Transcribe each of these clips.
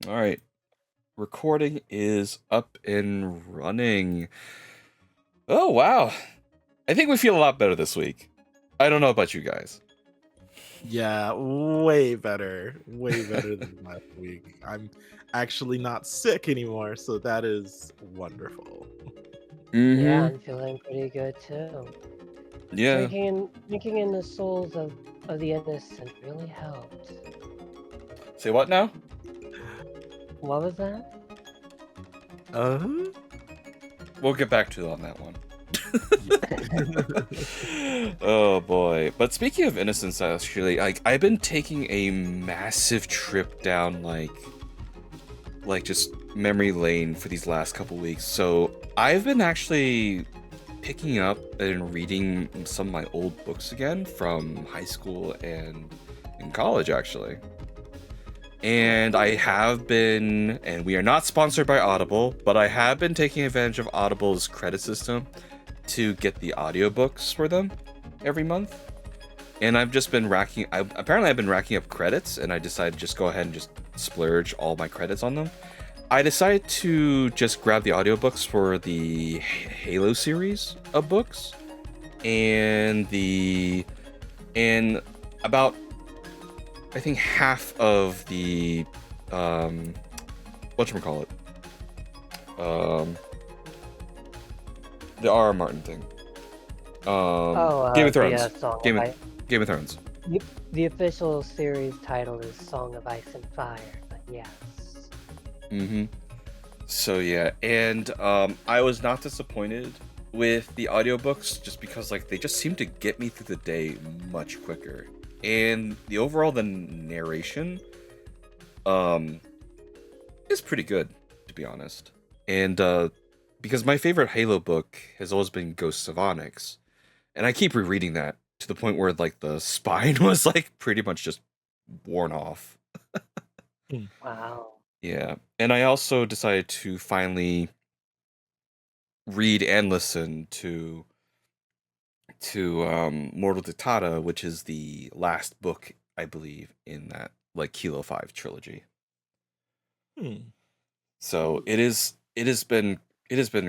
All right. Recording is up and running. Oh, wow. I think we feel a lot better this week. I don't know about you guys. Yeah, way better. Way better than last week. I'm actually not sick anymore, so that is wonderful. Yeah, Mm-hmm. I'm feeling pretty good too. Yeah. Drinking in the souls of the innocent really helped. Say what now? What was that? Uh-huh. We'll get back to you on that one. Yeah. Oh boy. But speaking of innocence, actually, I've been taking a massive trip down like just memory lane for these last couple weeks. So I've been actually picking up and reading some of my old books again from high school and in college, actually. And I have been, and we are not sponsored by Audible, but I have been taking advantage of Audible's credit system to get the audiobooks for them every month. And I've just been I've been racking up credits, and I decided to just go ahead and just splurge all my credits on them. I decided to just grab the audiobooks for the Halo series of books, and about I think half of the whatchamacallit, the R.R. Martin thing. Game of Thrones. Song Game of of, Ice. Game of Thrones. The official series title is Song of Ice and Fire, but yes. Mm-hmm. So yeah, and I was not disappointed with the audiobooks just because like they just seem to get me through the day much quicker. And the narration is pretty good, to be honest. And because my favorite Halo book has always been Ghosts of Onyx, and I keep rereading that to the point where like the spine was like pretty much just worn off. Wow. Yeah, and I also decided to finally read and listen to Mortal Dictata, which is the last book I believe in that like Kilo 5 trilogy. So it has been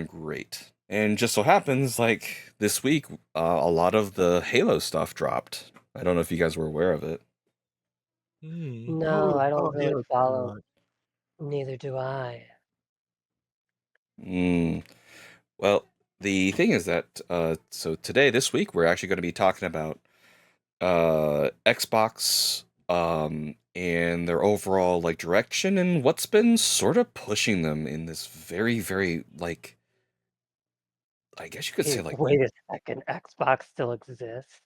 great. And just so happens like this week a lot of the Halo stuff dropped. I don't know if you guys were aware of it. No, I don't really Halo's too follow. much. Neither do I. Mm. Well, the thing is that so today this week we're actually going to be talking about Xbox and their overall like direction and what's been sort of pushing them in this very like I guess you could say like Wait a second, Xbox still exists?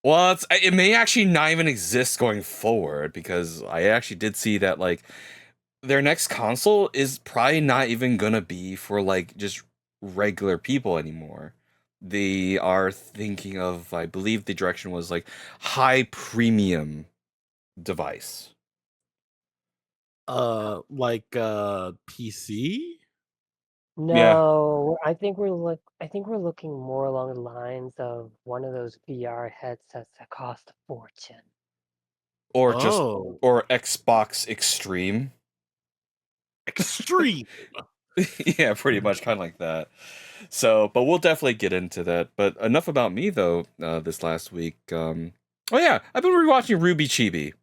well it may actually not even exist going forward because I actually did see that like their next console is probably not even gonna be for like just regular people anymore. They are thinking of, I believe the direction was like high premium device. Like PC? Yeah. No, I think we're looking more along the lines of one of those VR headsets that cost a fortune. Or just Oh, or Xbox Extreme. extreme. Yeah, pretty much kind of like that. So, but we'll definitely get into that. But enough about me though. This last week, oh yeah, I've been rewatching Ruby Chibi.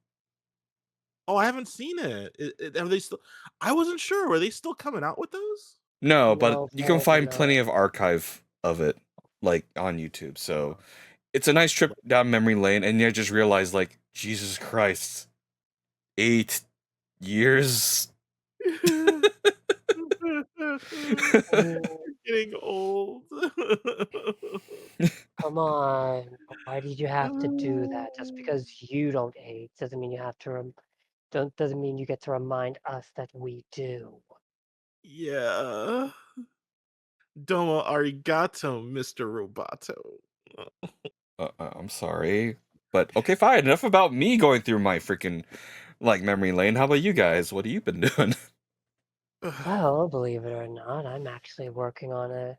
Oh, I haven't seen it. Are they still? I wasn't sure. Were they still coming out with those? No, but No, you can apparently find plenty not. of archive of it, like on YouTube. So it's a nice trip down memory lane, and you just realize, like, Jesus Christ, 8 years. Oh, Getting old. come on. Why did you have to do that? Just because you don't age doesn't mean you have to doesn't mean you get to remind us that we do. Yeah. Domo arigato, Mr. Roboto. I'm sorry, but okay, fine. Enough about me going through my freaking like memory lane. How about you guys? What have you been doing? Well, believe it or not, I'm actually working on a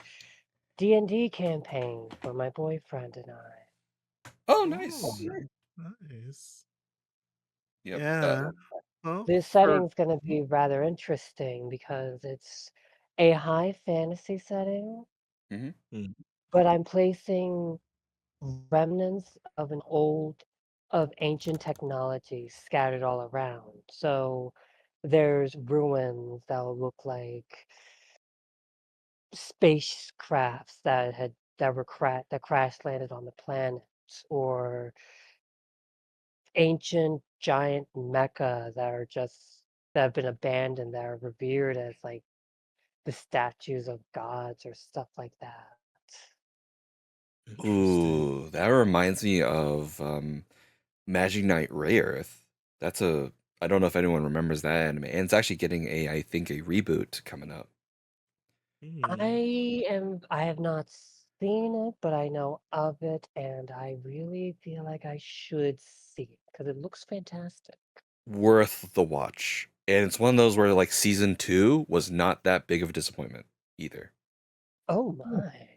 D&D campaign for my boyfriend and I. Oh, Oh, nice. nice. Yep. Yeah. Well, this for setting's gonna be rather interesting because it's a high fantasy setting, Hmm. mm, but I'm placing remnants of ancient technology scattered all around. So there's ruins that'll look like spacecrafts that crash landed on the planet, or ancient giant mecha that have been abandoned, that are revered as like the statues of gods or stuff like that. interesting. Ooh, that reminds me of Magic Knight Rayearth. That's a I don't know if anyone remembers that anime, and it's actually getting I think a reboot coming up. Mm. I have not seen it, but I know of it, and I really feel like I should see it because it looks fantastic. Worth the watch. And it's one of those where like season 2 was not that big of a disappointment either. Oh Mm, my.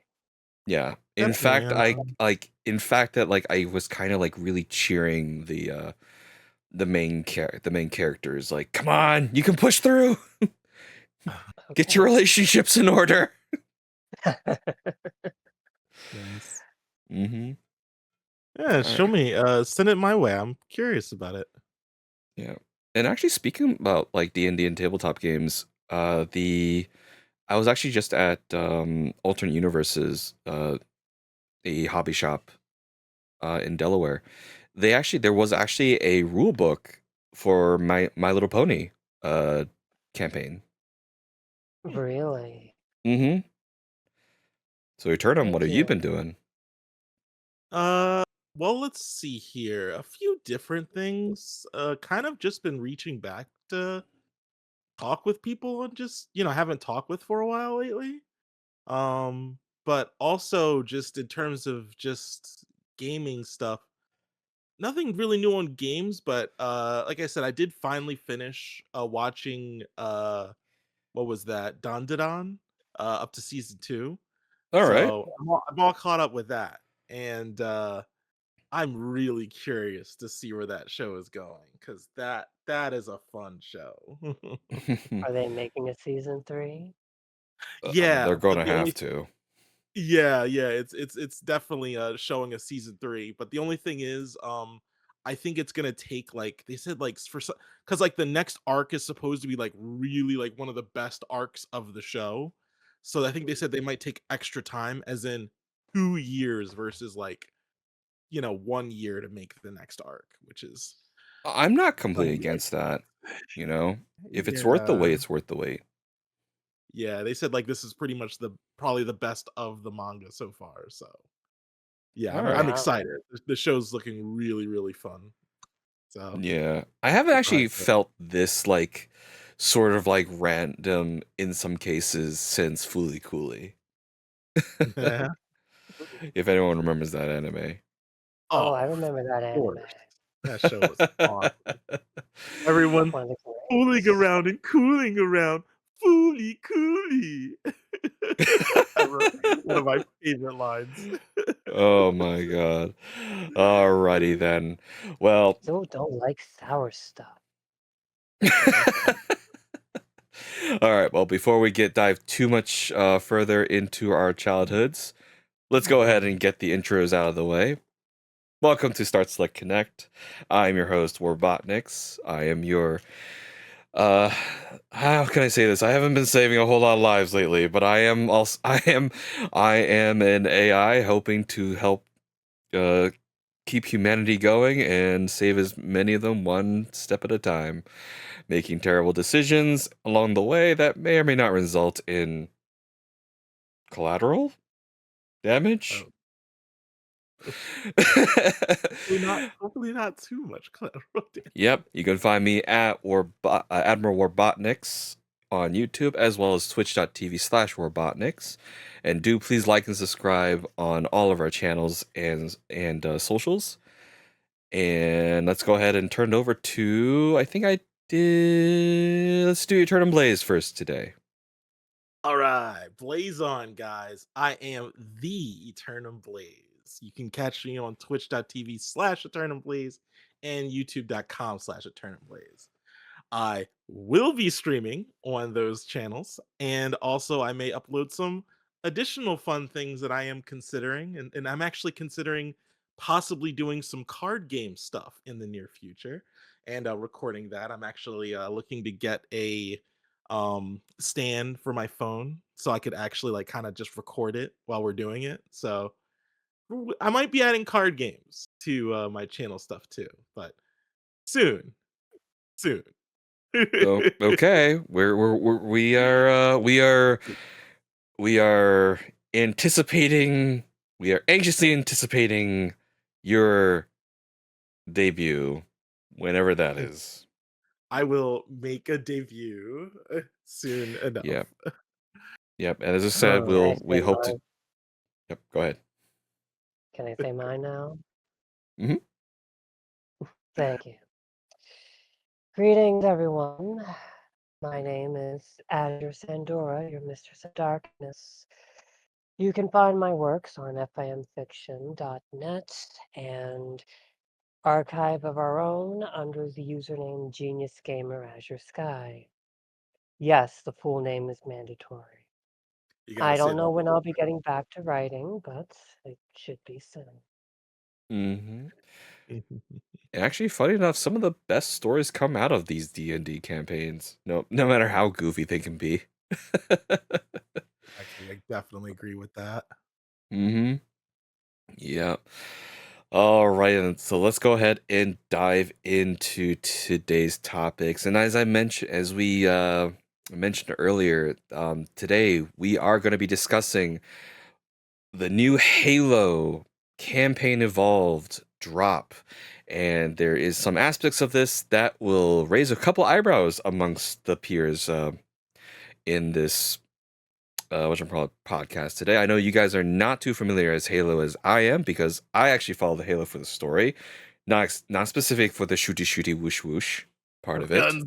Yeah. In definitely. fact, I like in fact that like I was kind of like really cheering the main characters like, "Come on, you can push through. Get your Okay. relationships in order." Nice. Mhm. Yeah, All show right. me. Send it my way. I'm curious about it. Yeah. And actually speaking about like D&D and tabletop games, the I was actually just at Alternate Universes, a hobby shop in Delaware. There was actually a rule book for My Little Pony uh campaign. Hmm. Really? Mm-hmm. So Eternum, what Thank have you you. been doing? Uh, well, let's see here. A few different things. Kind of just been reaching back to talk with people and just haven't talked with for a while lately. But also just in terms of just gaming stuff, nothing really new on games. But like I said, I did finally finish watching what was that, Dandadan, up to season 2. All right. So I'm all caught up with that, and I'm really curious to see where that show is going because that is a fun show. Are they making a season 3? They're Yeah, but gonna the have only to. yeah, it's definitely showing a season 3, but the only thing is I think it's going to take, like they said, like for cuz like the next arc is supposed to be like really like one of the best arcs of the show. So I think they said they might take extra time, as in 2 years versus like 1 year to make the next arc, which is I'm not completely gonna be like against that. You know, if it's worth the yeah. wait, it's worth the wait. Yeah, they said like this is pretty much probably the best of the manga so far. So yeah, All I'm right. Wow. excited. The show's looking really, really fun. So Yeah. I haven't actually surprised that. felt this like sort of like random in some cases since Fooly Cooly. Yeah. If anyone remembers that anime. Oh, Oh, I of remember that anime. course. That show was awesome. Everyone One of the fooling greats. around and cooling around. Fooly cooly. One of my favorite lines. Oh my god. Alrighty then. Well, Still don't like sour stuff. all right. Well, before we dive too much further into our childhoods, let's go ahead and get the intros out of the way. Welcome to Start Select Connect. I'm your host, WarBot-NIX. I am your uh how can I say this? I haven't been saving a whole lot of lives lately, but I am an AI hoping to help uh keep humanity going and save as many of them one step at a time, making terrible decisions along the way that may or may not result in collateral damage. Oh, hopefully not too much collateral damage. Yep, you can find me at Admiral WarBot-NIX on YouTube, as well as twitch.tv/WarBot-NIX. And do please like and subscribe on all of our channels and socials. And let's go ahead and turn it over to, I think I did, let's do EternumBlaze first today. All right, blaze on, guys. I am the EternumBlaze. You can catch me on twitch.tv/EternumBlaze and youtube.com/EternumBlaze. I will be streaming on those channels, and also I may upload some additional fun things that I am considering, and I'm actually considering possibly doing some card game stuff in the near future and recording that. I'm actually looking to get a stand for my phone so I could actually like kind of just record it while we're doing it. So I might be adding card games to my channel stuff too, but soon, soon. Oh, okay. We are anticipating. We are anxiously anticipating your debut, whenever that is. I will make a debut soon enough. Yep. Yep. And as I said, Uh, we hope to. Yep. Go ahead. Can I say mine now? Mhm. Thank you. Greetings, everyone. My name is Azure Sandora, your Mistress of Darkness. You can find my works on fimfiction.net and Archive of Our Own under the username Genius Gamer Azure Sky. Yes, the full name is mandatory. you gotta I say don't know that. when I'll be getting back to writing, but it should be soon. Mm-hmm. Actually, funny enough, some of the best stories come out of these D&D campaigns. No matter how goofy they can be. Actually, I definitely agree with that. Mm-hmm. Yeah. All right, and so let's go ahead and dive into today's topics. And as we mentioned earlier, today we are going to be discussing the new Halo campaign evolved drop. And there is some aspects of this that will raise a couple eyebrows amongst the peers in this podcast today. I know you guys are not too familiar as Halo as I am because I actually follow the Halo for the story, not specific for the shooty whoosh whoosh part of it. Guns,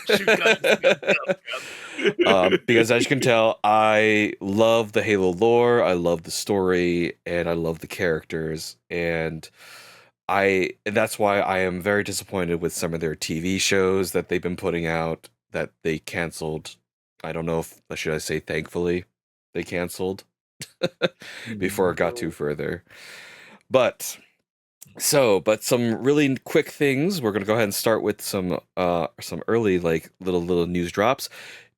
shoot guns, guns. Because as you can tell, I love the Halo lore, I love the story, and I love the characters, and that's why I am very disappointed with some of their TV shows that they've been putting out that they canceled. I don't know if should I say thankfully they canceled before it got too further. But some really quick things. We're gonna go ahead and start with some early like little news drops.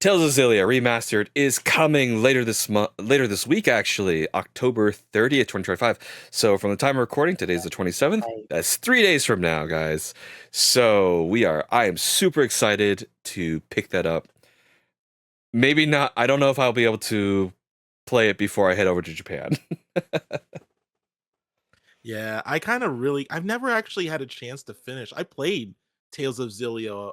Tales of Xillia Remastered is coming later this week, actually, October 30th, 2025. So from the time of recording, today's the 27th. That's 3 days from now, guys. So I am super excited to pick that up. Maybe not, I don't know if I'll be able to play it before I head over to Japan. Yeah, I've never actually had a chance to finish. I played Tales of Xillia,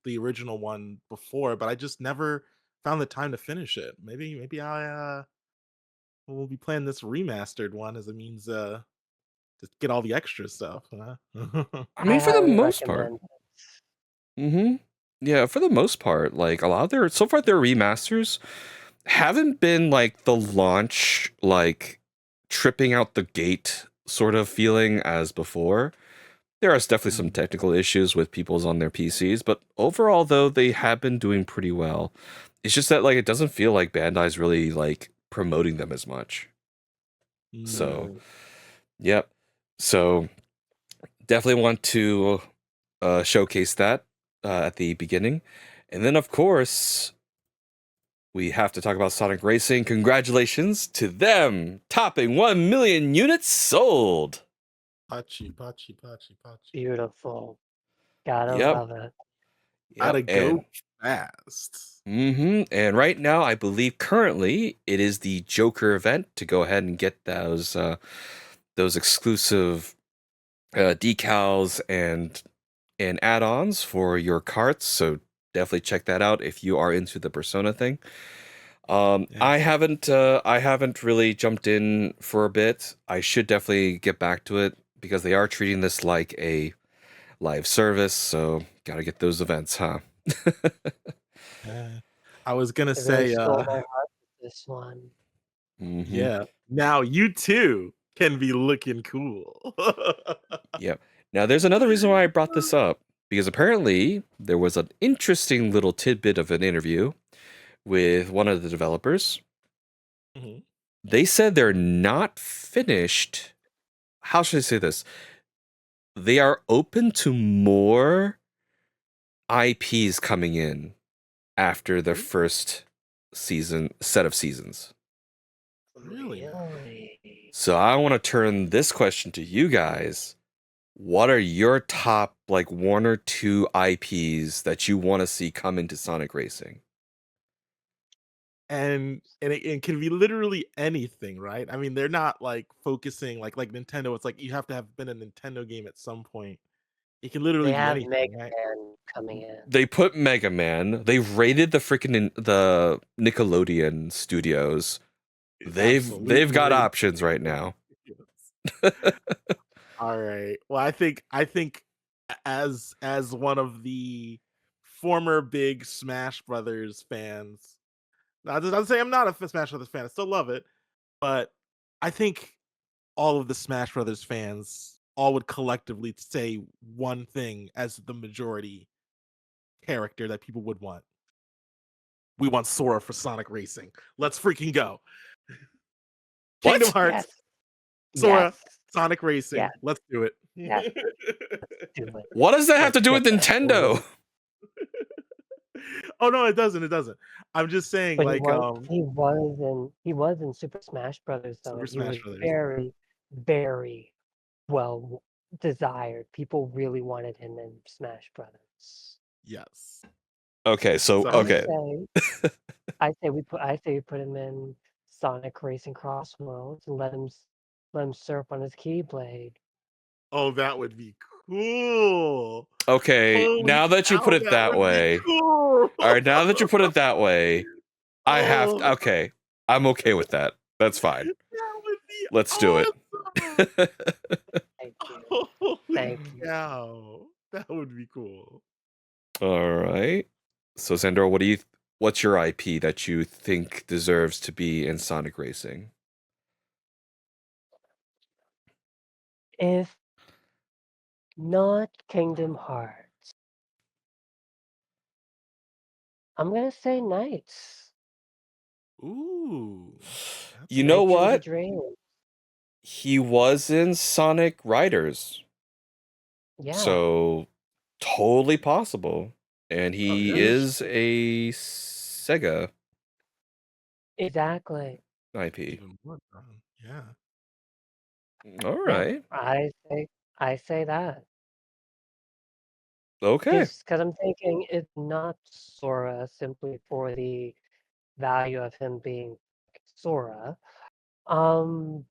the original one before, but I just never found the time to finish it. Maybe I will be playing this remastered one as a means to get all the extra stuff. Huh? I I mean, for the highly most part. recommend it. Mm-hmm. Yeah, for the most part, like a lot of their remasters haven't been like the launch, like tripping out the gate sort of feeling as before. There are definitely some technical issues with people's on their PCs, but overall though they have been doing pretty well. It's just that like it doesn't feel like Bandai's really like promoting them as much. So, yep. So definitely want to showcase that at the beginning. And then, of course, we have to talk about Sonic Racing. Congratulations to them, topping 1 million units sold. Pachi. Beautiful. Gotta Yep. love it. Gotta go fast. And right now, I believe currently it is the Joker event to go ahead and get those exclusive decals and add-ons for your carts. So definitely check that out if you are into the Persona thing. I haven't really jumped in for a bit. I should definitely get back to it because they are treating this like a live service, so gotta get those events, huh? I was gonna It say, really stole my heart with this one. yeah. Now you too can be looking cool. Yep. Now there's another reason why I brought this up. because apparently there was an interesting little tidbit of an interview with one of the developers. Mhm. They said they're not finished. How should I say this? They are open to more IPs coming in after the first set of seasons. Really? Really? So I want to turn this question to you guys. What are your top like one or two IPs that you want to see come into Sonic Racing? And it can be literally anything, right? I mean, they're not like focusing like Nintendo. It's like you have to have been a Nintendo game at some point. It can literally They be have anything, Mega right? Man coming in. They put Mega Man. They've raided the freaking the Nickelodeon studios. It's They've absolutely got rated. options right now. All right. Well, I think as one of the former big Smash Brothers fans, not to say I'm not a Smash Brothers fan. I still love it, but I think all of the Smash Brothers fans all would collectively say one thing as the majority character that people would want. We want Sora for Sonic Racing. Let's freaking go. Kingdom What? Hearts, Yes. Sora, Yes. Sonic Racing. Yes. Let's do it. Yes. Do it. What does that have to Let's do get with that Nintendo? going. Oh no, it doesn't. It doesn't. I'm just saying, But like, he was in Super Smash Brothers though, Super and he Smash was Brothers. very, very well desired. People really wanted him in Smash Brothers. Yes. Okay, so So I okay. say, I say we put him in Sonic Racing Cross Worlds and let him surf on his Keyblade. oh, that would be cool. Okay, Holy now that you put cow, it that that would be way. cool. All right, now that you put it that way, I have Oh, to, okay. I'm okay with that. That's fine. that would be Let's do it. awesome. Thank you. Holy Thank you. cow. That would be cool. All right. So Sandor, what's your IP that you think deserves to be in Sonic Racing? If not Kingdom Hearts, I'm gonna say Knights. Ooh. That's You know Knights of the what? Dream. He was in Sonic Riders. Yeah, So totally possible. And he okay. is a Sega exactly. IP. Even more fun. Yeah. All Yeah, right. I say that. Okay. Because I'm thinking it's not Sora simply for the value of him being Sora. Um,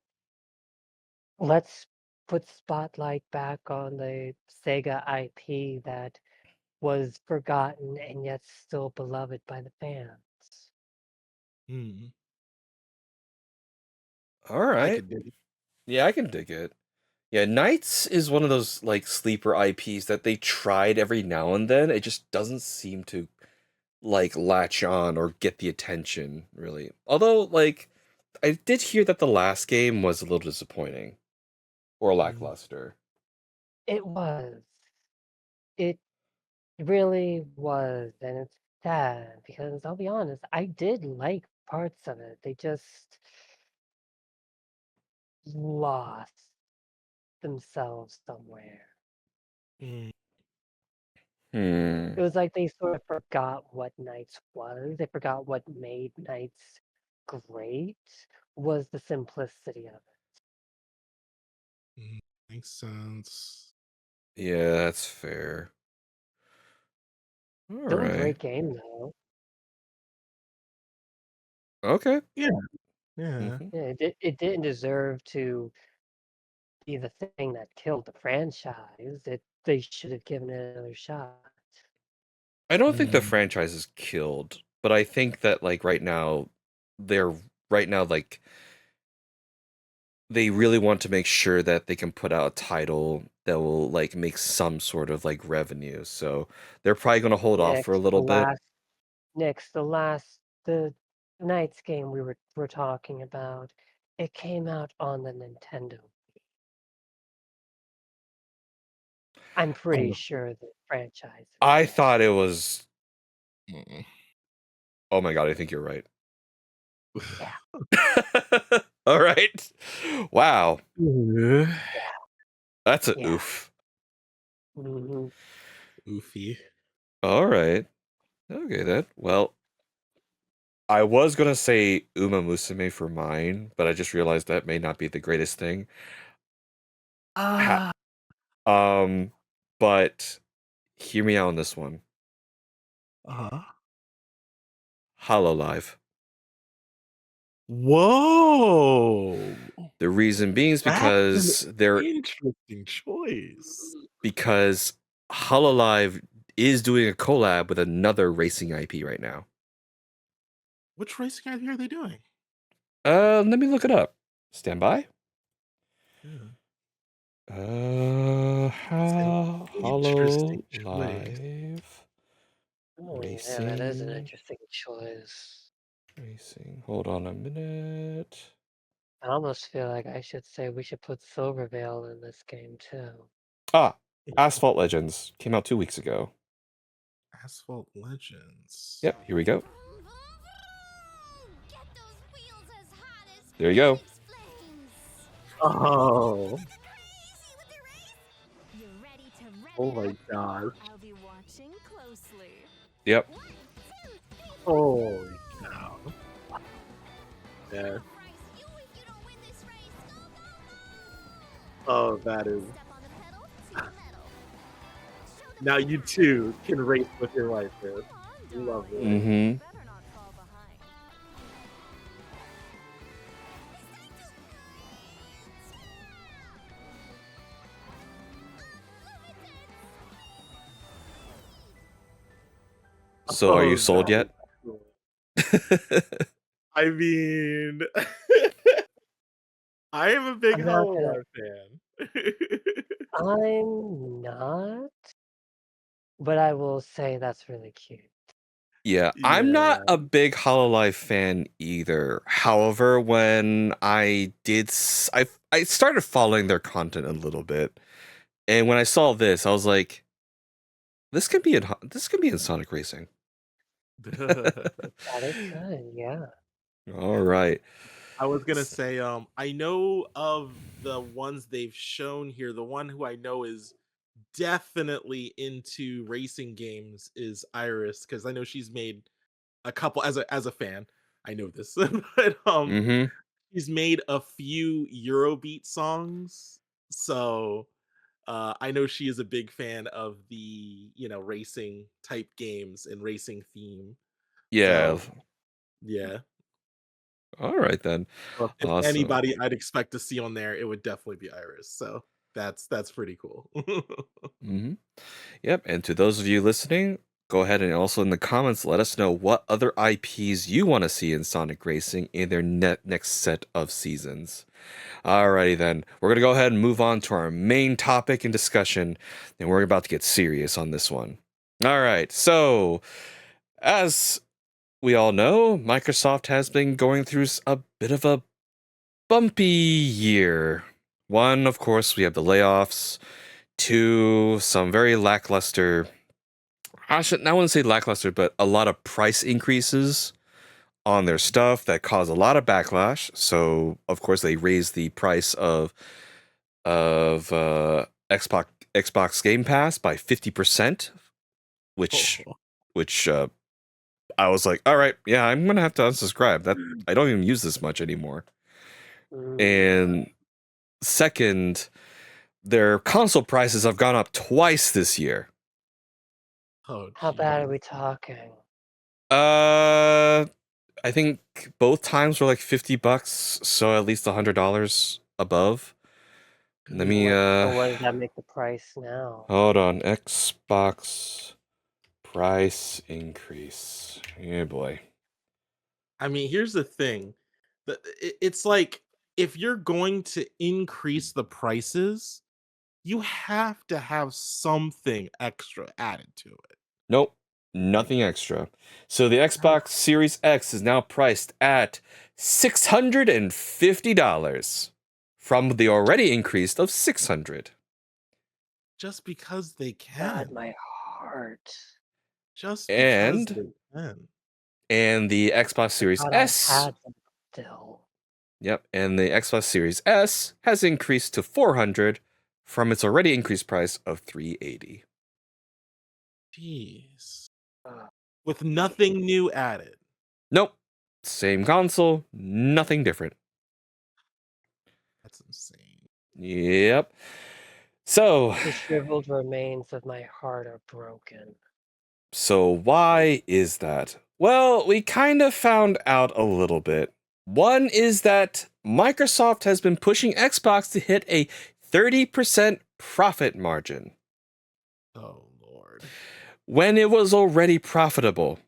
let's put spotlight back on the Sega IP that was forgotten and yet still beloved by the fans. Hmm. All I right. could dig it. Yeah, I can dig it. Yeah, Knights is one of those like sleeper IPs that they tried every now and then. It just doesn't seem to like latch on or get the attention, really. Although, like, I did hear that the last game was a little disappointing or Mm. lackluster. It was. It really was, and it's sad because I'll be honest, I did like parts of it. They just lost themselves somewhere. Mm. Hmm. It was like they sort of forgot what Knights was. They forgot what made Knights great was the simplicity of it. Mm. Makes sense. Yeah, that's fair. All Still a right. great game though. Okay. Yeah. Yeah. Hmm. Yeah, it didn't deserve to be the thing that killed the franchise. They should have given it another shot. I don't think the Mm. franchise is killed, but I think that like they're right now like they really want to make sure that they can put out a title that will like make some sort of like revenue. So they're probably going to hold off for a Next, the little bit. last the Knights game we're talking about, it came out on the Nintendo. I'm pretty Oh, sure the franchise. I thought it was. Mm. Oh my god, I think you're right. Yeah. All right. Wow. no. That's a Yeah. oof. Mhm. Oofy. All right. Okay then. Well, I was gonna say Uma Musume for mine, but I just realized that may not be the greatest thing. Ha- Ah. but hear me out on this one. Uh-huh. Hololive. Whoa. The reason being is That's an they're interesting choice. because Hololive is doing a collab with another racing IP right now. Which racing IP are they doing? Let me look it up. Stand by. Yeah. That's an interesting choice. Hololive Oh, yeah, that is an racing. interesting choice. Racing. Hold on a minute. I almost feel like I should say we should put Silvervale in this game too. Ah, Asphalt Legends came out 2 weeks ago. Asphalt Legends. Yep, here we go. There you go. Oh. Oh my god. I'll be watching closely. Yep. Holy cow. Yeah. Oh, that is. Now you too can race with your wife, man. Love it. Mm-hmm. Better not fall behind. So are you Oh, sold that yet? is cool. I mean, I am a big I'm not gonna. Hololive fan. I'm not, but I will say that's really cute. Yeah, I'm not Yeah. a big Hololive fan either. However, when I started following their content a little bit, and when I saw this, I was like, this could be in Sonic Racing. That it could, yeah. All right. I was gonna say, I know of the ones they've shown here. The one who I know is definitely into racing games is Iris, because I know she's made a couple as a fan. I know this, but Mm-hmm. she's made a few Eurobeat songs, so I know she is a big fan of the racing type games and racing theme. Yeah. So yeah, All right then. well, if Awesome. anybody I'd expect to see on there, it would definitely be Iris. So that's pretty cool. Mm-hmm. Yep. And to those of you listening, go ahead and also in the comments let us know what other IPs you want to see in Sonic Racing in their next set of seasons. Alrighty then. We're gonna go ahead and move on to our main topic and discussion, and we're about to get serious on this one. Alright, so as we all know, Microsoft has been going through a bit of a bumpy year. One, of course, we have the layoffs. Two, some very lackluster. I wouldn't say lackluster, but a lot of price increases on their stuff that caused a lot of backlash. So, of course, they raised the price of Xbox Game Pass by 50%, which Oh. which I was like, all right, yeah, I'm gonna have to unsubscribe. That I don't even use this much anymore. And second, their console prices have gone up twice this year. Oh, How bad are geez. we talking? I think both times were like $50, so at least $100 above. Let Good. me So what does that make the price now? hold on. Xbox price increase. Yeah, boy. I mean, here's the thing. It's like if you're going to increase the prices, you have to have something extra added to it. Nope, nothing extra. So the Xbox Series X is now priced at $650 from the already increased of $600. just because they God, can. my heart. Just because And they can. the Xbox Series God, I S. had them still. Yep, and the Xbox Series S has increased to 400 from its already increased price of 380. Jeez. Ugh. With nothing new added. Nope. Same console, nothing different. That's insane. Yep. So, The shriveled remains of my heart are broken. why is that? Well, we kind of found out a little bit. One is that Microsoft has been pushing Xbox to hit a 30% profit margin Oh Lord. when it was already profitable.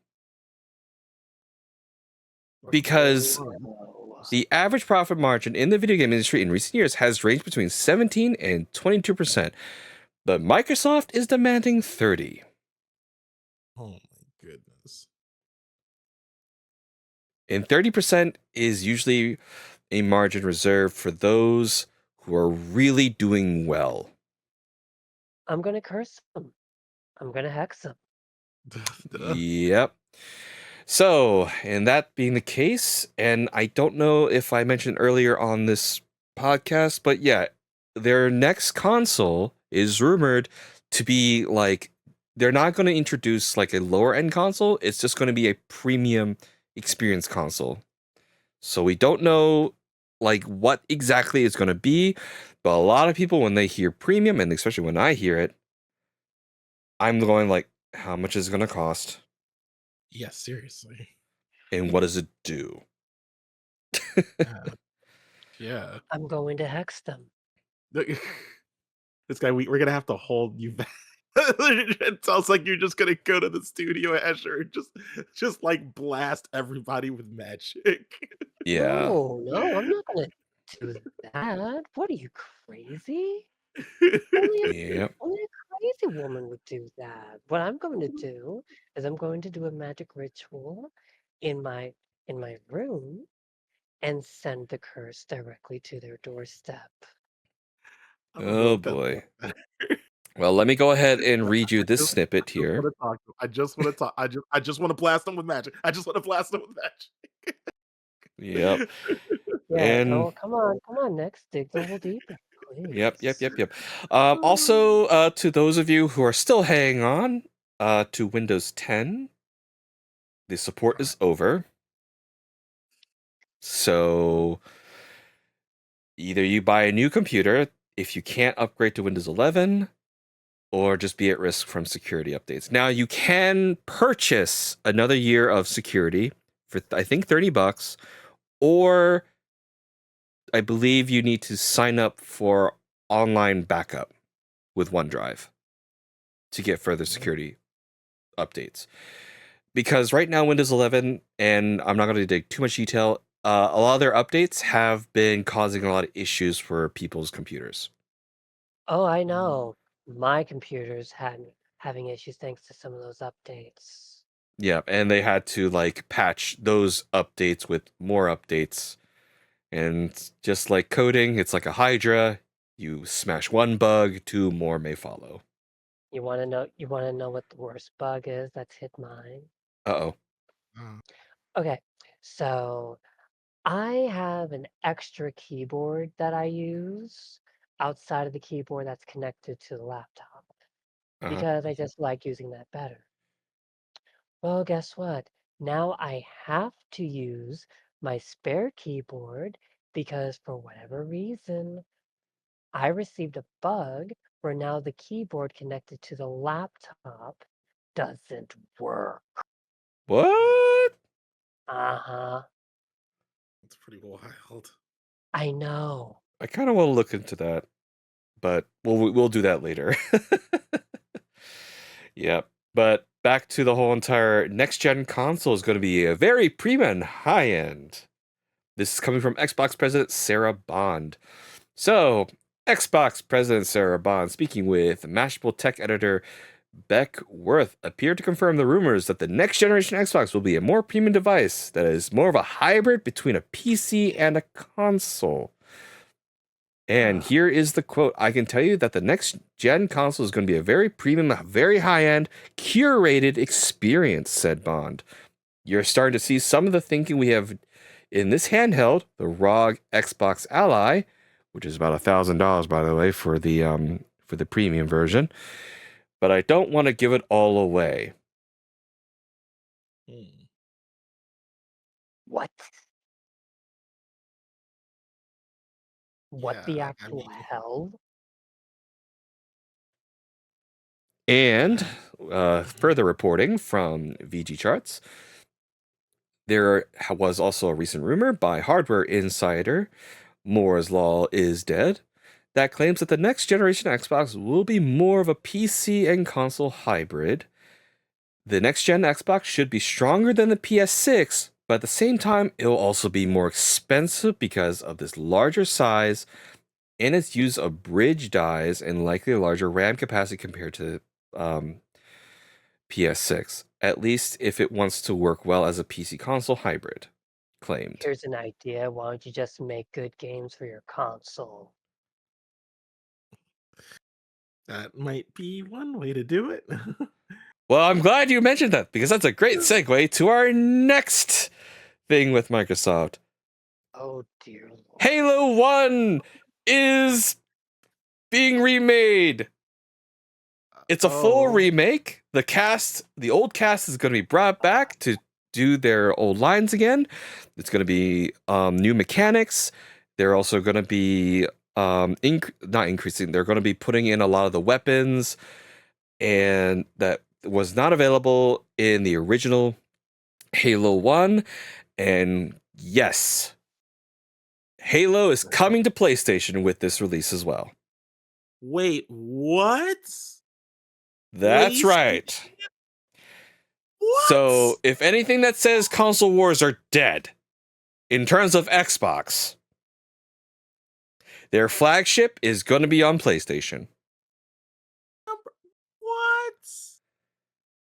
We're Because going low. the average profit margin in the video game industry in recent years has ranged between 17 and 22%, but Microsoft is demanding 30. Oh my goodness. And 30% is usually a margin reserved for those who are really doing well. I'm gonna curse them. I'm gonna hex them. Yep. So, and that being the case, and I don't know if I mentioned earlier on this podcast, but yeah, their next console is rumored to be like, they're not going to introduce like a lower end console, it's just going to be a premium experience console. So we don't know like what exactly it's going to be, but a lot of people when they hear premium, and especially when I hear it, I'm going like, how much is it going to cost? Yeah, seriously. And what does it do? Yeah. Yeah. I'm going to hex them. This guy, we're gonna have to hold you back. It sounds like you're just gonna go to the studio, Azure, and just like blast everybody with magic. Yeah. No, I'm not gonna do that. What are you, crazy? Only Yep. only a crazy woman would do that. What I'm going to do is I'm going to do a magic ritual in my room and send the curse directly to their doorstep. I don't know Oh if that's boy. Well, let me go ahead and read you this just snippet here. want to talk. I just want to talk. I just want to blast them with magic. I just want to blast them with Yep. magic. Yeah, And come on, next dig a little deeper, yep. please. Also, to those of you who are still hanging on to Windows 10, the support is over. So either you buy a new computer if you can't upgrade to Windows 11, or just be at risk from security updates. Now you can purchase another year of security for I think $30, or I believe you need to sign up for online backup with OneDrive to get further security updates. Because right now Windows 11, and I'm not going to dig too much detail, a lot of their updates have been causing a lot of issues for people's computers. Oh, I know. My computer's having issues thanks to some of those updates. Yeah, and they had to like patch those updates with more updates. And just like coding, it's like a Hydra. You smash one bug, two more may follow. You want to know? You want to know what the worst bug is that's hit mine? Uh-oh. Okay, so I have an extra keyboard that I use outside of the keyboard that's connected to the laptop Uh-huh. because I just like using that better. Well, guess what? Now I have to use my spare keyboard because for whatever reason, I received a bug where now the keyboard connected to the laptop doesn't work. What? Uh-huh. It's pretty wild. I know. I kind of want to look into that, but we'll do that later. Yep. But back to the whole entire next gen console is going to be a very premium high end. This is coming from Xbox President Sarah Bond. So, Xbox President Sarah Bond, speaking with Mashable tech editor Beck Worth, appeared to confirm the rumors that the next generation Xbox will be a more premium device that is more of a hybrid between a PC and a console. And here is the quote. I can tell you that the next gen console is going to be a very premium, very high-end, curated experience, said Bond. You're starting to see some of the thinking we have in this handheld, the ROG Xbox Ally, which is about $1,000, by the way, for the premium version. But I don't want to give it all away. What? What the Yeah, I actual mean- hell? And further reporting from VG Charts, there was also a recent rumor by Hardware Insider, Moore's Law is dead, that claims that the next generation Xbox will be more of a PC and console hybrid. The next gen Xbox should be stronger than the PS6, but at the same time, it will also be more expensive because of this larger size and its use of bridge dies and likely a larger RAM capacity compared to PS6, at least if it wants to work well as a PC console hybrid, claimed. Here's an idea. Why don't you just make good games for your console? That might be one way to do it. Well, I'm glad you mentioned that because that's a great segue to our next thing with Microsoft. Oh dear Lord. Halo 1 is being remade. It's a full remake. The old cast is going to be brought back to do their old lines again. It's going to be new mechanics. They're also going to be not increasing. They're going to be putting in a lot of the weapons and that was not available in the original Halo 1. And yes, Halo is coming to PlayStation with this release as well. Wait, what? That's right. What? So, if anything that says console wars are dead, in terms of Xbox, their flagship is going to be on PlayStation. What?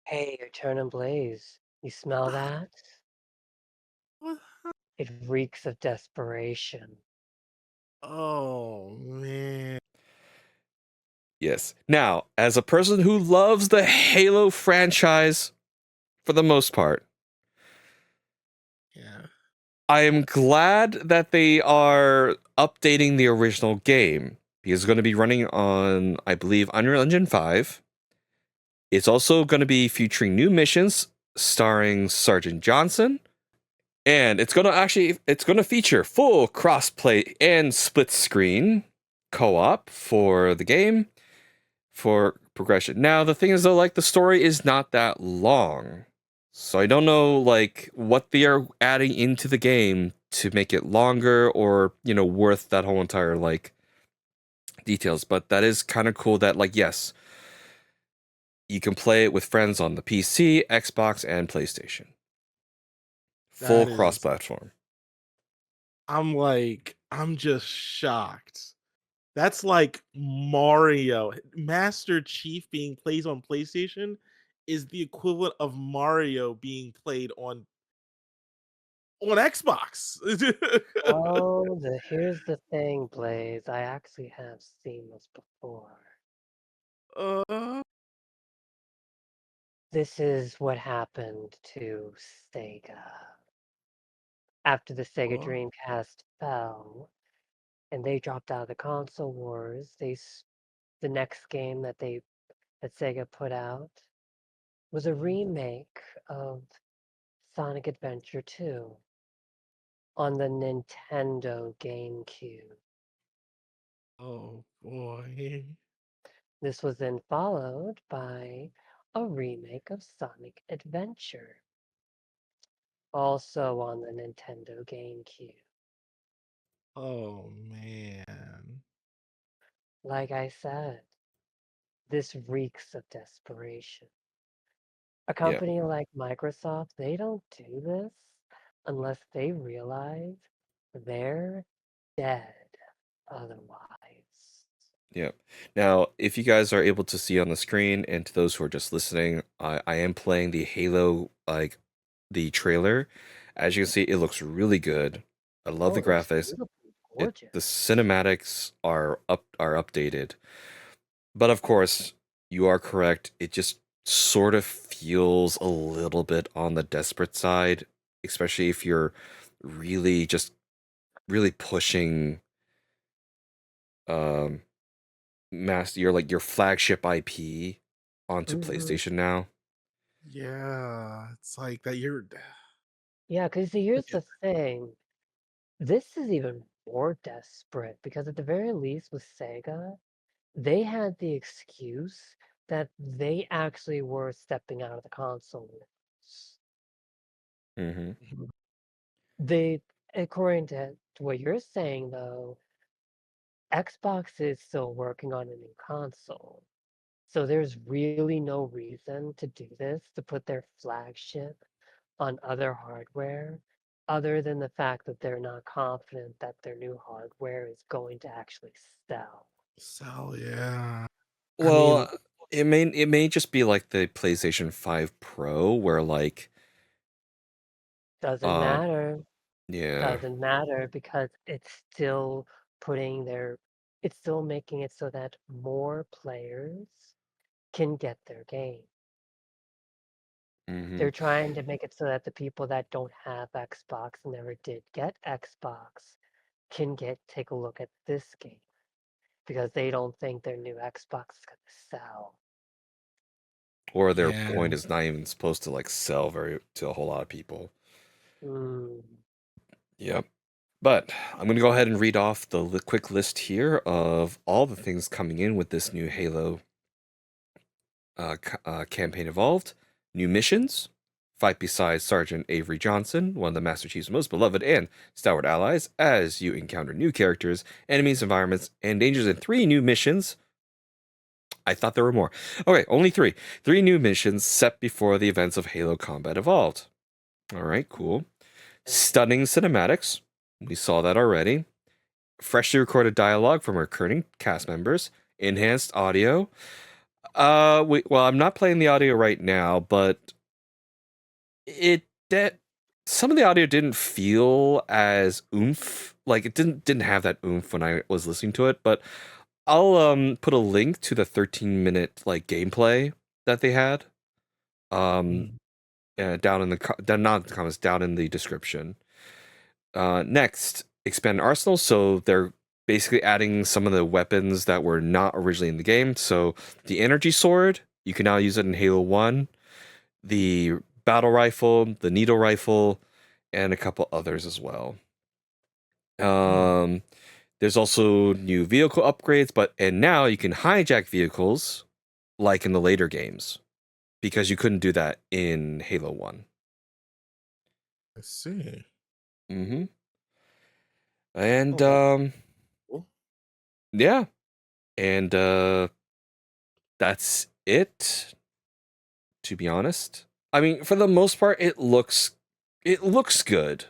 Hey, EternumBlaze, you smell that? What? It reeks of desperation. Oh man. Yes. Now, as a person who loves the Halo franchise for the most part, Yeah. I am glad that they are updating the original game because it's going to be running on, I believe, Unreal Engine 5. It's also going to be featuring new missions starring Sergeant Johnson, and it's going to feature full crossplay and split screen co-op for the game for progression. Now, the thing is though, like the story is not that long. So I don't know like what they are adding into the game to make it longer or, worth that whole entire like details, but that is kind of cool that like yes, you can play it with friends on the PC, Xbox, and PlayStation. Full cross-platform. I'm just shocked. That's like Mario. Master Chief being played on PlayStation is the equivalent of Mario being played on Xbox. Oh, here's the thing, Blaze. I actually have seen this before. This is what happened to Sega. After the Sega Dreamcast fell and they dropped out of the console wars, the next game that Sega put out was a remake of Sonic Adventure 2 on the Nintendo GameCube. Oh boy. This was then followed by a remake of Sonic Adventure, also on the Nintendo GameCube. Oh man. Like I said, this reeks of desperation. A company like Microsoft, they don't do this unless they realize they're dead otherwise. Yep. Now, if you guys are able to see on the screen, and to those who are just listening, I am playing the Halo, like the trailer. As you can see, it looks really good. I love the graphics. gorgeous. The cinematics are updated, but of course, you are correct. It just sort of feels a little bit on the desperate side, especially if you're really pushing um your flagship IP onto Mhm. PlayStation now. Yeah, it's like that you're Yeah, because here's the thing. This is even more desperate because at the very least with Sega, they had the excuse that they actually were stepping out of the console wars. Mm-hmm. Mhm. They, according to what you're saying though, Xbox is still working on a new console. So there's really no reason to do this, to put their flagship on other hardware, other than the fact that they're not confident that their new hardware is going to actually sell. So yeah. I mean, Well, it may just be like the PlayStation 5 Pro where like Doesn't uh matter. yeah. Doesn't matter because it's still making it so that more players can get their game. Mm-hmm. They're trying to make it so that the people that don't have Xbox and never did get Xbox can take a look at this game because they don't think their new Xbox is going to sell. Or their yeah. point is not even supposed to like sell very to a whole lot of people. Mm. Yep. But I'm going to go ahead and read off the quick list here of all the things coming in with this new Halo campaign evolved. New missions. Fight beside Sergeant Avery Johnson, one of the Master Chief's most beloved and stalwart allies, as you encounter new characters, enemies, environments, and dangers in 3 new missions. I thought there were more. Okay, only 3. 3 new missions set before the events of Halo Combat Evolved. All right, cool. Stunning cinematics. We saw that already. Freshly recorded dialogue from recurring cast members. Enhanced audio. Well, I'm not playing the audio right now, but that some of the audio didn't feel as oomph. Like it didn't have that oomph when I was listening to it. But I'll put a link to the 13-minute like gameplay that they had um Mm. down in not in the comments, down in the description. Next, expand arsenal. So they're basically adding some of the weapons that were not originally in the game. So the energy sword, you can now use it in Halo 1. The battle rifle, the needle rifle, and a couple others as well. There's also new vehicle upgrades, and now you can hijack vehicles like in the later games because you couldn't do that in Halo 1. I see. Mm-hmm. And Oh, cool. yeah. And that's it, to be honest. I mean, for the most part, it looks good.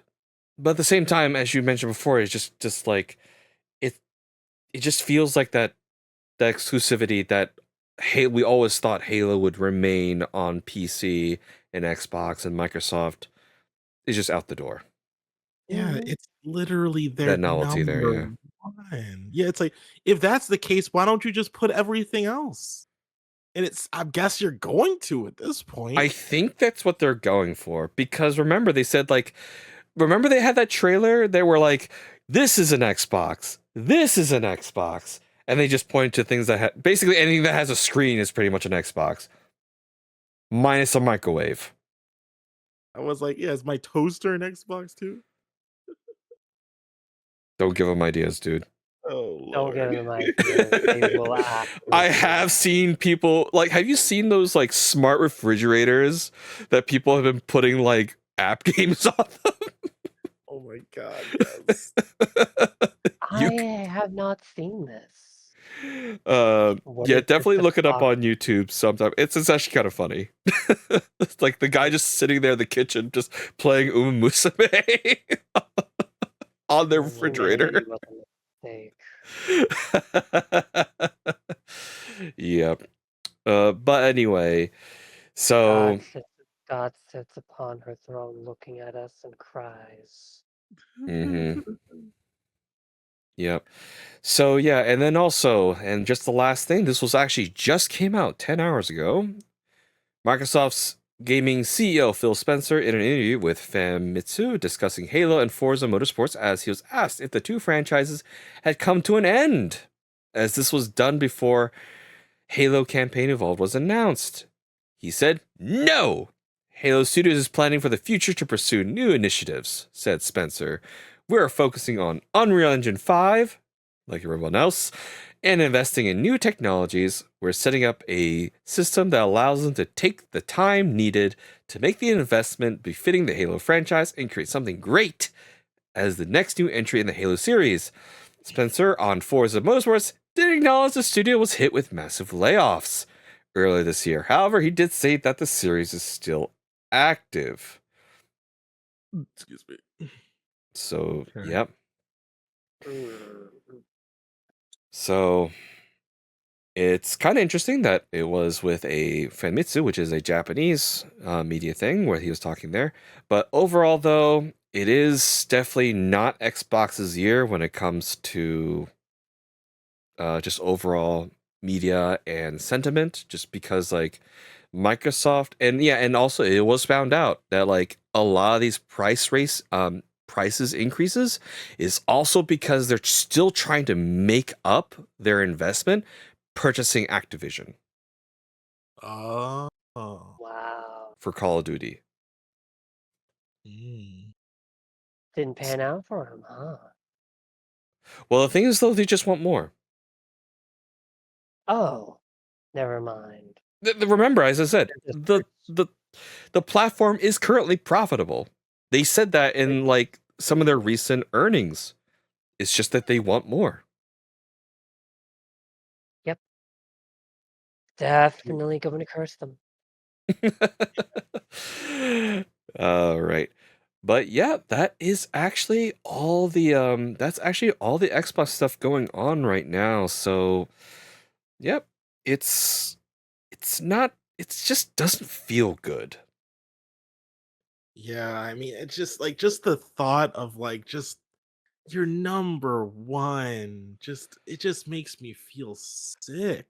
But at the same time, as you mentioned before, it's just like it just feels like that exclusivity that we always thought Halo would remain on PC and Xbox and Microsoft is just out the door. Yeah, Mhm. it's literally their That novelty there, number yeah. 1. Yeah, it's like, if that's the case, why don't you just put everything else? And I guess you're going to at this I point. think that's what they're going for because remember they said like remember they had that trailer they were like this is an Xbox. This is an Xbox. And they just pointed to things that basically anything that has a screen is pretty much an Xbox minus a microwave. I was like, yeah, is my toaster an Xbox too? Don't give them ideas, dude. Oh Don't give Lord. them ideas. They will actually I do have that. seen people like have you seen those like smart refrigerators that people have been putting like app games on Oh my god, yes. them? I You have not seen this. What yeah, is this definitely the look it up box? on YouTube sometime. It's actually kind of funny. It's like the guy just sitting there in the kitchen just playing Musume on their refrigerator. Maybe was a mistake. Yep. But anyway, God so sits, God sits upon her throne looking at us and cries. mhm. Yep. So yeah, and then also, and just the last thing, this was actually just came out 10 hours ago. Microsoft's gaming CEO Phil Spencer in an interview with Famitsu discussing Halo and Forza Motorsports as he was asked if the two franchises had come to an end, as this was done before Halo Campaign Evolved was announced. He said, "No! Halo Studios is planning for the future to pursue new initiatives," said Spencer. "We are focusing on Unreal Engine 5, like everyone else, and investing in new technologies. We're setting up a system that allows them to take the time needed to make the investment befitting the Halo franchise and create something great as the next new entry in the Halo series." Spencer on Forza Motorsports did acknowledge the studio was hit with massive layoffs earlier this year. However, he did say that the series is still active. Excuse me. So, Okay. yep. Mm. So, it's kind of interesting that it was with a Famitsu, which is a Japanese media thing, where he was talking there. But overall, though, it is definitely not Xbox's year when it comes to just overall media and sentiment, just because like Microsoft and also it was found out that like a lot of these prices increases is also because they're still trying to make up their investment purchasing Activision Oh. Wow. for Call of Duty. Mm. Didn't pan out for him, huh? Well, the thing is though, they just want more. Oh, never mind. Remember, as I said, They're just rich. the platform is currently profitable. They said that in like some of their recent earnings. It's just that they want more. Yep. Definitely going to curse them. All right. But yeah, that is actually all the that's actually all the Xbox stuff going on right now. So, yep, it's not it just doesn't feel good. Yeah, I mean, it's just like just the thought of like just your number one, just it just makes me feel sick.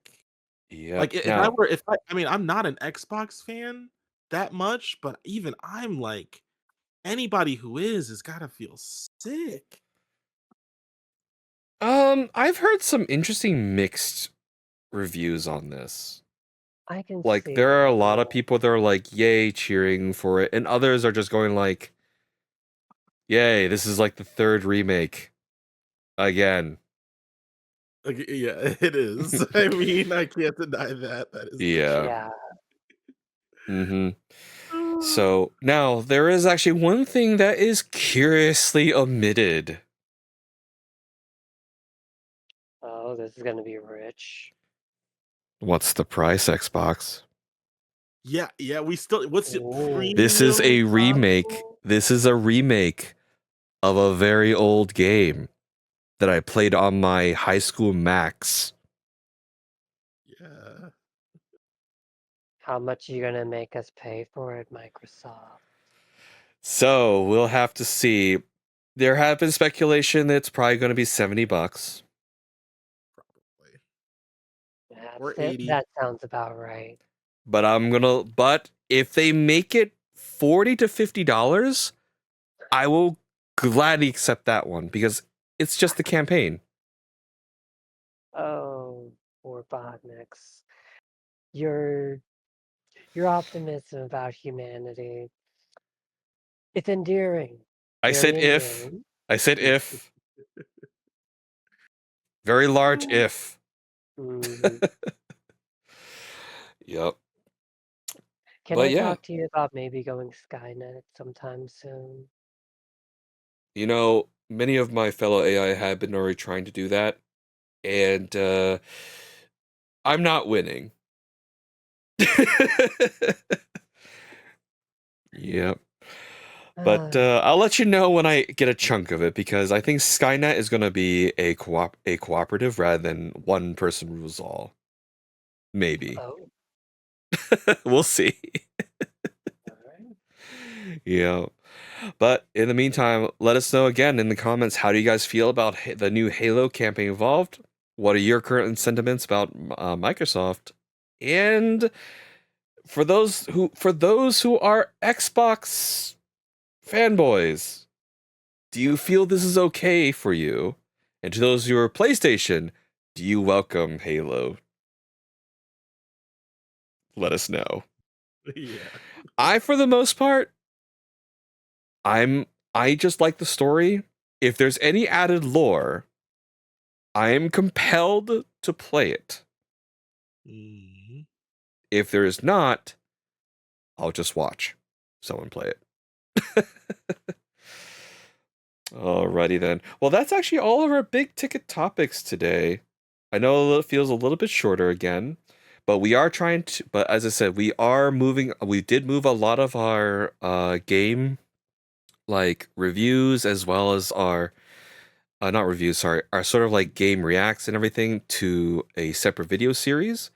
Yep. Like if I Now, were if I mean, I'm not an Xbox fan that much, but even I'm like anybody who is gotta feel sick. I've heard some interesting mixed reviews on this. I can Like see there are a lot of that. people that are like yay cheering for it, and others are just going like, yay, this is like the third remake again. Like, yeah, it is. I mean, I can't deny that. That is the Yeah. Yeah. Mm-hmm. truth. So now there is actually one thing that is curiously omitted. Oh, this is going to be rich. What's the price, Xbox? Yeah, we still what's it Ooh. This is premium a remake. possible? This is a remake of a very old game that I played on my high school Max. Yeah. How much are you going to make us pay for it, Microsoft? So we'll have to see. There have been speculation that it's probably going to be $70. Probably. That's Or it. 80. That sounds about right. But if they make it $40 to $50, I will gladly accept that one because it's just the campaign. Oh, WarBot-NIX. Your optimism about humanity. It's endearing. I Very said if. endearing. I said if. Very large if. Mhm. Yep. Can But I yeah, talk to you about maybe going Skynet sometime soon? you know, many of my fellow AI have been already trying to do that, and I'm not winning. Yep. But Ah, I'll let you know when I get a chunk of it because I think Skynet is going to be a cooperative rather than one person rules all. Maybe. oh, We'll see. all right. Yeah. But in the meantime, let us know again in the comments, how do you guys feel about the new Halo campaign Evolved? What are your current sentiments about Microsoft? And for those who are Xbox fanboys, do you feel this is okay for you? And to those who are PlayStation, do you welcome Halo? Let us know. Yeah. For the most part, I just like the story. If there's any added lore, I am compelled to play it. Mhm. If there is not, I'll just watch someone play it. Alrighty then. Well, that's actually all of our big ticket topics today. I know it feels a little bit shorter again, but we are trying to. But as I said, we are moving. We did move a lot of our game like reviews as well as our not reviews, sorry, our sort of like game reacts and everything to a separate video series.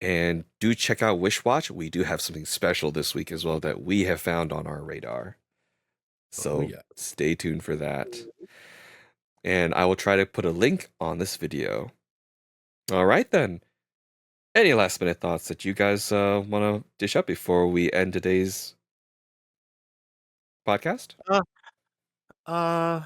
And do check out Wishwatch. We do have something special this week as well that we have found on our radar. Oh So yeah. stay tuned for that. And I will try to put a link on this video. All right then. Any last minute thoughts that you guys want to dish up before we end today's podcast? Uh, uh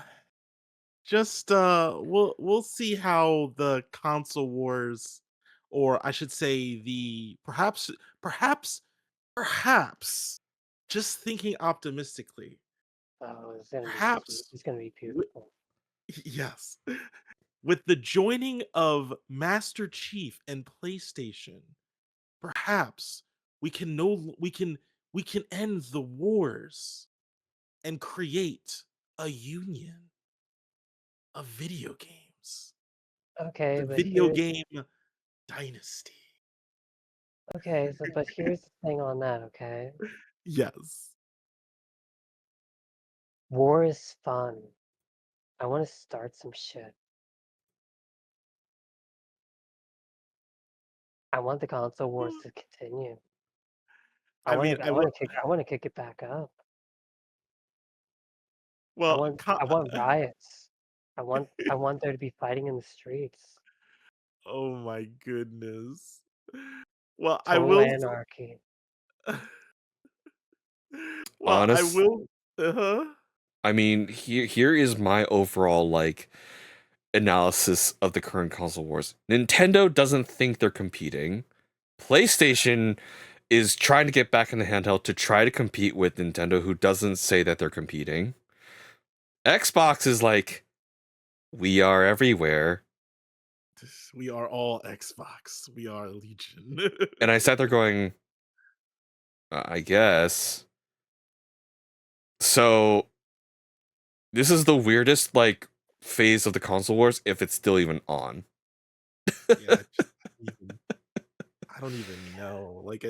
just we'll see how the console wars, or I should say the perhaps perhaps just thinking optimistically, Oh, it's gonna be sweet. perhaps It's gonna be wi- beautiful. yes, with the joining of Master Chief and PlayStation, perhaps we can end the wars and create a union of video games. Okay, The but video here's game dynasty. but here's the thing on that, okay? Yes. War is fun. I want to start some shit. I want the console wars to continue. I mean, I will. I want to kick it back up. Well, I want riots. I want there to be fighting in the streets. oh my goodness. Well, I Total will. anarchy. Well, I Honest, will. Uh-huh. I mean, here is my overall like analysis of the current console wars. Nintendo doesn't think they're competing. PlayStation is trying to get back in the handheld to try to compete with Nintendo, who doesn't say that they're competing. Xbox is like, we are everywhere. We are all Xbox. We are Legion. And I sat there going, I guess. So this is the weirdest like phase of the console wars, if it's still even on. Yeah, I don't even know. Like,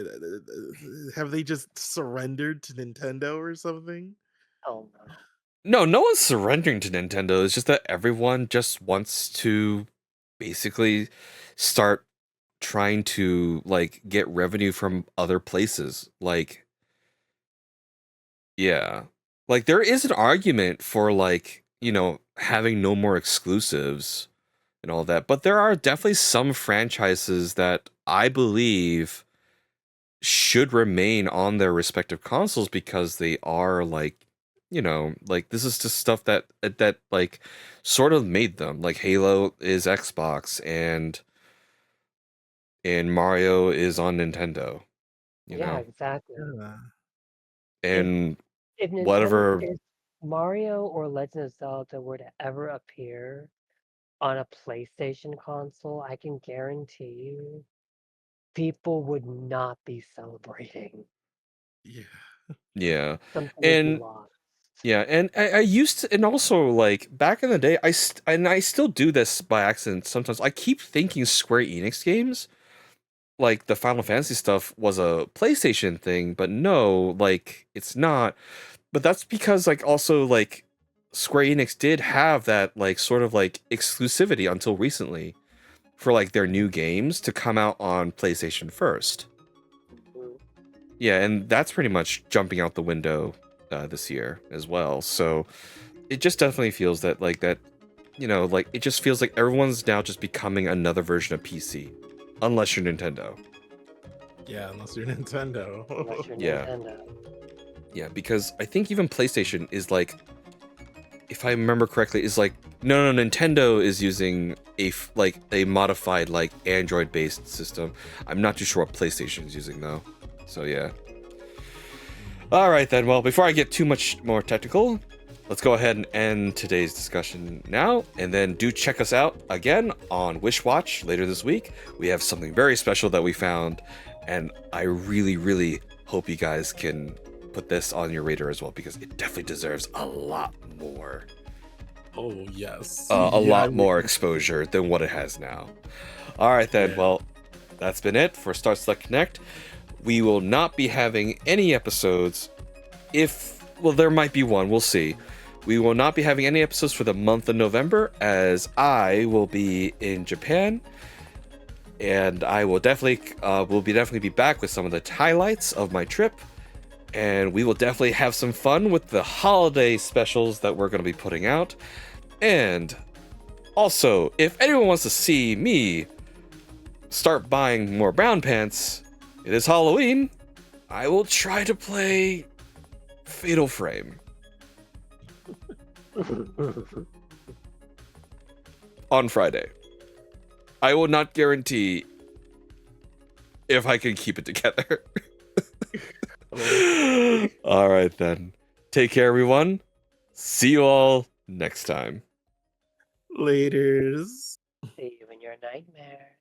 have they just surrendered to Nintendo or something? Oh no. No one's surrendering to Nintendo. It's just that everyone just wants to basically start trying to like get revenue from other places. Like, yeah. Like there is an argument for like, having no more exclusives and all that, but there are definitely some franchises that I believe should remain on their respective consoles because they are like, like this is just stuff that like sort of made them. Like Halo is Xbox and Mario is on Nintendo, Yeah, exactly. Yeah. and If Nintendo, whatever. if Mario or Legend of Zelda were to ever appear on a PlayStation console, I can guarantee you people would not be celebrating. Yeah. Yeah, Something would be and lost. yeah, and I used to, and also like back in the day, and I still do this by accident sometimes. I keep thinking Square Enix games, like the Final Fantasy stuff, was a PlayStation thing, but no, like it's not. But that's because like also like Square Enix did have that like sort of like exclusivity until recently for like their new games to come out on PlayStation first. Mhm. Yeah, and that's pretty much jumping out the window this year as well. So it just definitely feels that like it just feels like everyone's now just becoming another version of PC, unless you're Nintendo. Yeah, unless you're Nintendo. Unless you're Yeah. Nintendo. Yeah, because I think even PlayStation is like, if I remember correctly, is like no, Nintendo is using a modified like Android based system. I'm not too sure what PlayStation is using though. So yeah. All right then. Well, before I get too much more technical, let's go ahead and end today's discussion now, and then do check us out again on Wishwatch later this week. We have something very special that we found, and I really, really hope you guys can put this on your radar as well, because it definitely deserves a lot more. Oh yes. A lot more exposure than what it has now. All right then. Yeah. Well, that's been it for Start Select Connect. We will not be having any episodes. There might be one. We'll see. We will not be having any episodes for the month of November, as I will be in Japan, and I will definitely be back with some of the highlights of my trip. And we will definitely have some fun with the holiday specials that we're going to be putting out. And also, if anyone wants to see me start buying more brown pants, it is Halloween. I will try to play Fatal Frame on Friday. I will not guarantee if I can keep it together. All right then. Take care, everyone. See you all next time. Laters. See you in your nightmare.